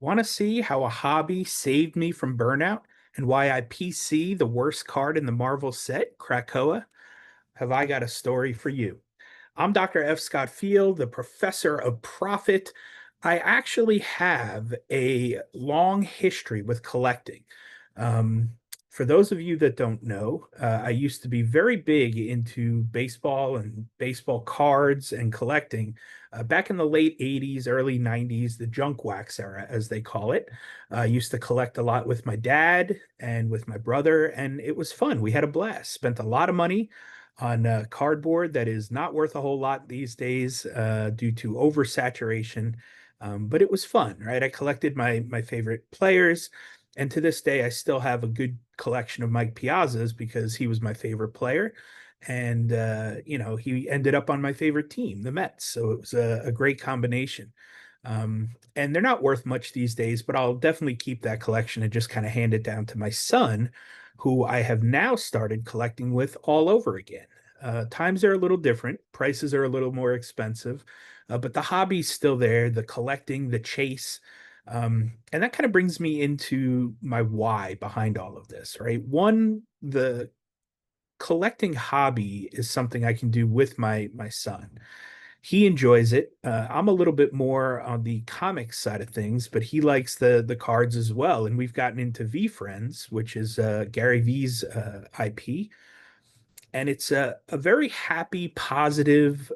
Want to see how a hobby saved me from burnout and why I PC the worst card in the Marvel set, Krakoa? Have I got a story for you? I'm Dr. F. Scott Feil, the professor of profit. I actually have a long history with collecting. Um, for those of you that don't know, I used to be very big into baseball and baseball cards and collecting back in the late 80s, early 90s, the junk wax era, as they call it. I used to collect a lot with my dad and with my brother, and it was fun. We had a blast, spent a lot of money on cardboard that is not worth a whole lot these days due to oversaturation. But it was fun, right? I collected my favorite players, and to this day, I still have a good collection of Mike Piazza's because he was my favorite player, and he ended up on my favorite team, the Mets. So it was a great combination. And they're not worth much these days, but I'll definitely keep that collection and just kind of hand it down to my son, who I have now started collecting with all over again. Times are a little different, prices are a little more expensive, but the hobby's still there, the collecting, the chase. And that kind of brings me into my why behind all of this, right? One, the collecting hobby is something I can do with my son. He enjoys it. I'm a little bit more on the comics side of things, but he likes the cards as well. And we've gotten into V Friends, which is Gary V's IP, and it's a very happy, positive,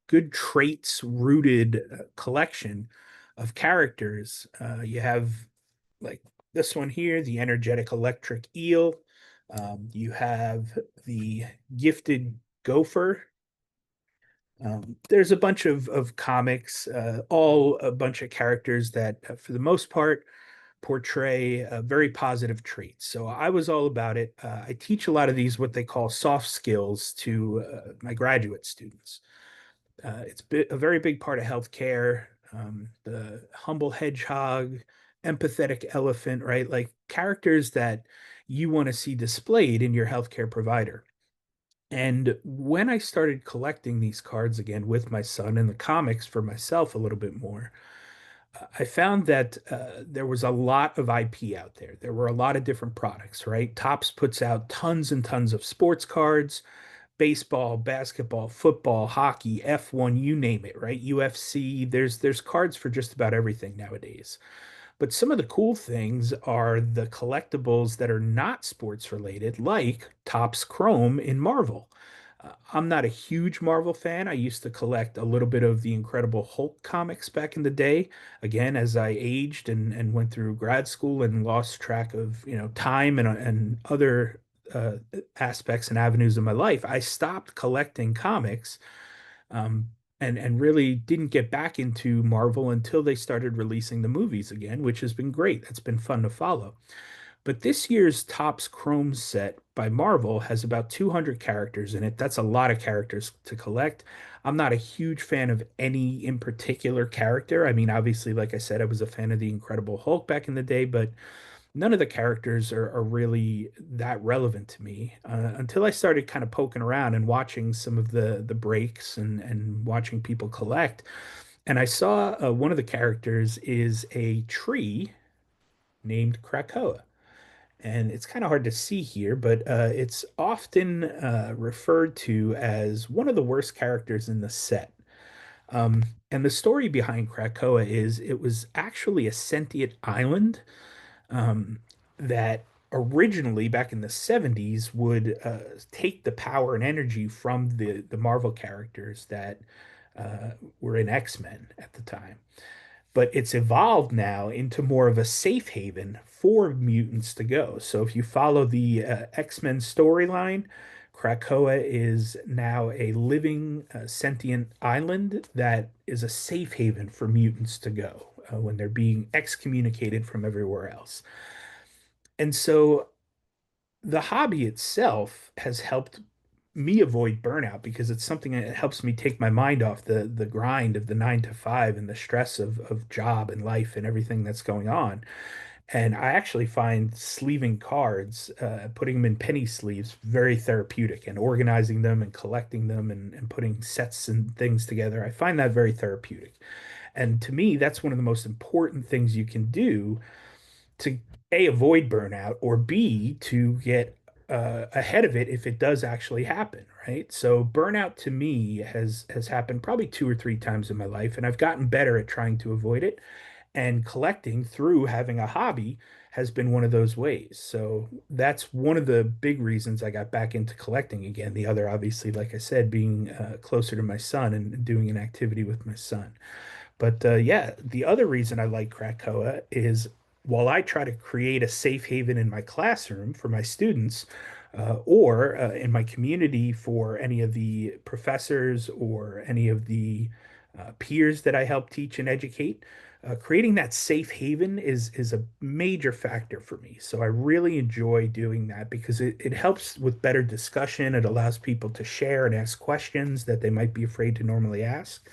good traits rooted collection of characters. You have like this one here, the energetic electric eel. You have the gifted gopher. There's a bunch of comics, all a bunch of characters that, for the most part, portray very positive traits. So I was all about it. I teach a lot of these, what they call soft skills, to my graduate students. It's a very big part of healthcare. The humble hedgehog, empathetic elephant, right? Like characters that you want to see displayed in your healthcare provider. And when I started collecting these cards again with my son and the comics for myself a little bit more, I found that there was a lot of IP out there. There were a lot of different products, right? Topps puts out tons and tons of sports cards, baseball, basketball, football, hockey, F1, you name it, right? UFC. There's cards for just about everything nowadays. But some of the cool things are the collectibles that are not sports related, like Topps Chrome in Marvel. I'm not a huge Marvel fan. I used to collect a little bit of the Incredible Hulk comics back in the day. Again, as I aged and went through grad school and lost track of, time and other aspects and avenues of my life, I stopped collecting comics, and really didn't get back into Marvel until they started releasing the movies again, which has been great. That's been fun to follow. But this year's Topps Chrome set by Marvel has about 200 characters in it. That's a lot of characters to collect. I'm not a huge fan of any in particular character. I mean, obviously, like I said, I was a fan of the Incredible Hulk back in the day, but none of the characters are really that relevant to me until I started kind of poking around and watching some of the breaks and watching people collect. And I saw one of the characters is a tree named Krakoa. And it's kind of hard to see here, but it's often referred to as one of the worst characters in the set. And the story behind Krakoa is it was actually a sentient island um, that originally back in the 70s would take the power and energy from the Marvel characters that were in X-Men at the time. But it's evolved now into more of a safe haven for mutants to go. So if you follow the X-Men storyline, Krakoa is now a living sentient island that is a safe haven for mutants to go when they're being excommunicated from everywhere else. And so the hobby itself has helped me avoid burnout because it's something that helps me take my mind off the grind of the 9 to 5 and the stress of job and life and everything that's going on. And I actually find sleeving cards, putting them in penny sleeves, very therapeutic, and organizing them and collecting them and putting sets and things together. I find that very therapeutic. And to me, that's one of the most important things you can do to A, avoid burnout, or B, to get ahead of it if it does actually happen, right? So burnout to me has happened probably two or three times in my life, and I've gotten better at trying to avoid it. And collecting through having a hobby has been one of those ways. So that's one of the big reasons I got back into collecting again. The other, obviously, like I said, being closer to my son and doing an activity with my son. But yeah, the other reason I like Krakoa is while I try to create a safe haven in my classroom for my students, or in my community for any of the professors or any of the peers that I help teach and educate, creating that safe haven is a major factor for me. So I really enjoy doing that because it helps with better discussion. It allows people to share and ask questions that they might be afraid to normally ask.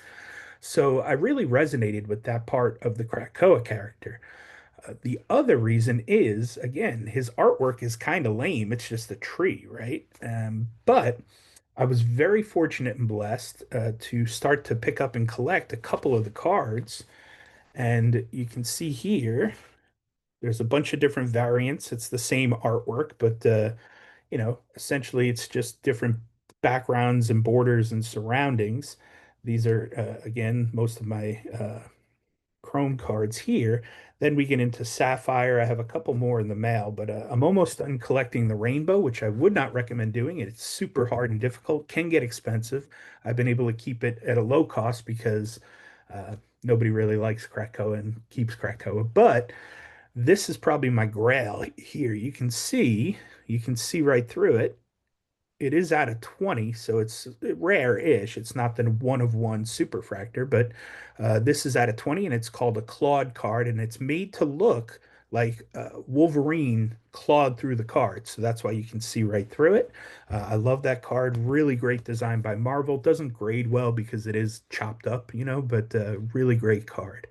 So I really resonated with that part of the Krakoa character. The other reason is, again, his artwork is kind of lame. It's just a tree, right? But I was very fortunate and blessed to start to pick up and collect a couple of the cards. And you can see here, there's a bunch of different variants. It's the same artwork, but essentially it's just different backgrounds and borders and surroundings. These are, again, most of my Chrome cards here. Then we get into Sapphire. I have a couple more in the mail, but I'm almost done collecting the Rainbow, which I would not recommend doing. It's super hard and difficult, can get expensive. I've been able to keep it at a low cost because uh, nobody really likes Krakoa and keeps Krakoa. But this is probably my grail here. You can see right through it. It is out of 20, so it's rare-ish. It's not the one of one superfractor, but this is out of 20, and it's called a clawed card, and it's made to look like Wolverine clawed through the card. So that's why you can see right through it. I love that card. Really great design by Marvel. Doesn't grade well because it is chopped up, but really great card.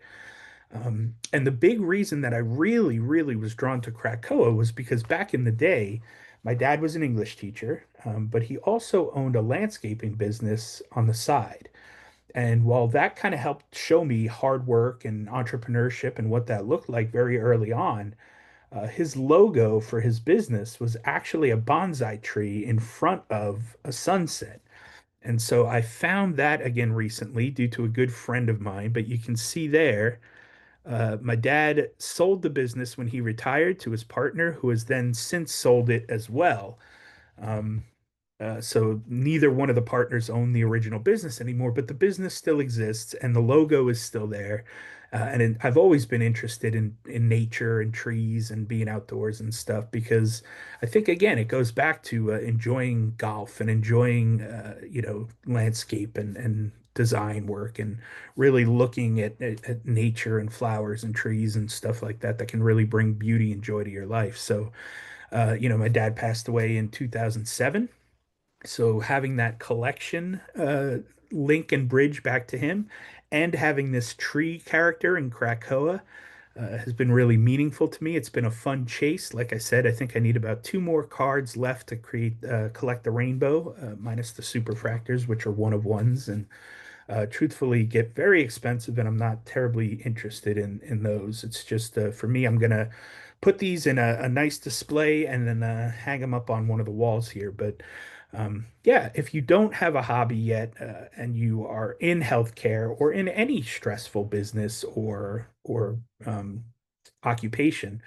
And the big reason that I really, really was drawn to Krakoa was because back in the day, my dad was an English teacher, but he also owned a landscaping business on the side. And while that kind of helped show me hard work and entrepreneurship and what that looked like very early on, his logo for his business was actually a bonsai tree in front of a sunset. And so I found that again recently due to a good friend of mine, but you can see there my dad sold the business when he retired to his partner, who has then since sold it as well. Um, so neither one of the partners own the original business anymore, but the business still exists and the logo is still there. I've always been interested in nature and trees and being outdoors and stuff because I think again it goes back to enjoying golf and enjoying landscape and design work and really looking at nature and flowers and trees and stuff like that that can really bring beauty and joy to your life. So my dad passed away in 2007. So having that collection link and bridge back to him and having this tree character in Krakoa has been really meaningful to me. It's been a fun chase. Like I said, I think I need about two more cards left to collect the rainbow, minus the superfractors, which are one of ones, and truthfully get very expensive, and I'm not terribly interested in those. It's just for me, I'm gonna put these in a nice display and then hang them up on one of the walls here. But yeah, if you don't have a hobby yet and you are in healthcare or in any stressful business or occupation,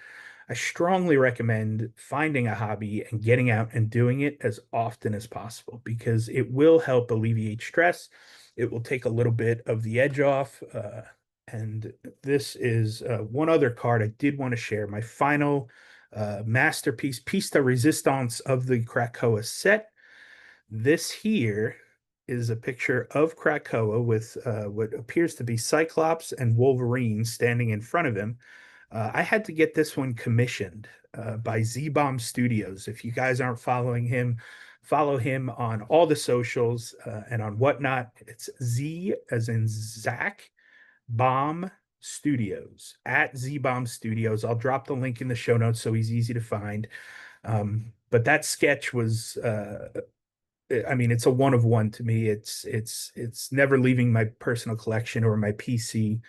I strongly recommend finding a hobby and getting out and doing it as often as possible because it will help alleviate stress. It will take a little bit of the edge off. And this is one other card I did want to share. My final masterpiece, piece de resistance of the Krakoa set. This here is a picture of Krakoa with what appears to be Cyclops and Wolverine standing in front of him. I had to get this one commissioned by Z-Bomb Studios. If you guys aren't following him, follow him on all the socials and on whatnot. It's Z as in Zach Bomb Studios at Z-Bomb Studios. I'll drop the link in the show notes so he's easy to find. But that sketch was I mean, it's a one of one to me. It's never leaving my personal collection or my PC,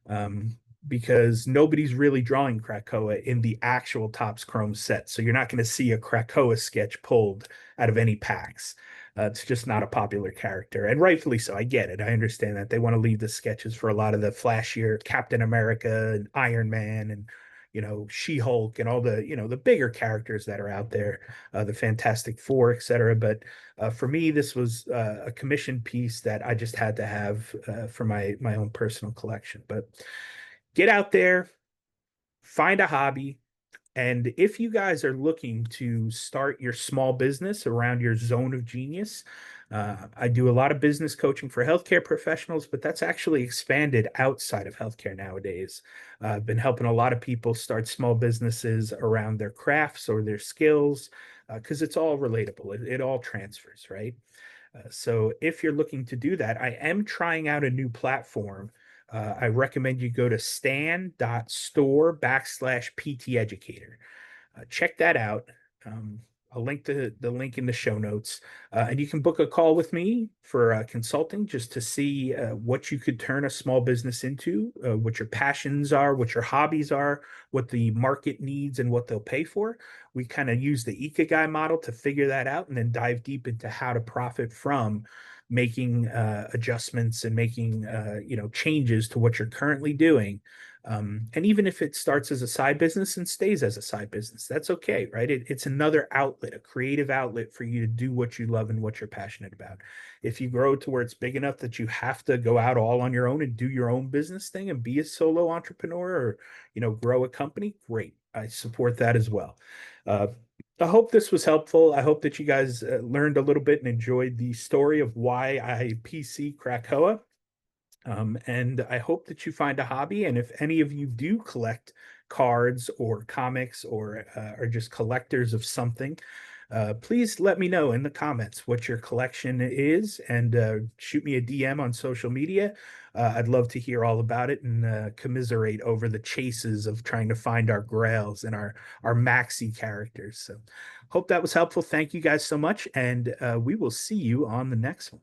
um, because nobody's really drawing Krakoa in the actual Topps Chrome set. So you're not going to see a Krakoa sketch pulled out of any packs. It's just not a popular character, and rightfully so. I get it. I understand that they want to leave the sketches for a lot of the flashier Captain America and Iron Man and She-Hulk and all the the bigger characters that are out there, the Fantastic Four, etc. But for me, this was a commission piece that I just had to have for my own personal collection. But get out there, find a hobby. And if you guys are looking to start your small business around your zone of genius, I do a lot of business coaching for healthcare professionals, but that's actually expanded outside of healthcare nowadays. I've been helping a lot of people start small businesses around their crafts or their skills because it's all relatable. It all transfers, right? So if you're looking to do that, I am trying out a new platform. I recommend you go to stan.store/PT Educator. Check that out. I'll link the link in the show notes, and you can book a call with me for consulting just to see what you could turn a small business into, what your passions are, what your hobbies are, what the market needs, and what they'll pay for. We kind of use the Ikigai model to figure that out, and then dive deep into how to profit from making adjustments and making changes to what you're currently doing, and even if it starts as a side business and stays as a side business, that's okay, right? It's another outlet, a creative outlet for you to do what you love and what you're passionate about. If you grow to where it's big enough that you have to go out all on your own and do your own business thing and be a solo entrepreneur or, grow a company, great. I support that as well. Uh, I hope this was helpful. I hope that you guys learned a little bit and enjoyed the story of why I PC Krakoa. And I hope that you find a hobby. And if any of you do collect cards or comics or are just collectors of something, please let me know in the comments what your collection is and shoot me a DM on social media. I'd love to hear all about it and commiserate over the chases of trying to find our grails and our Maxi characters. So hope that was helpful. Thank you guys so much. And we will see you on the next one.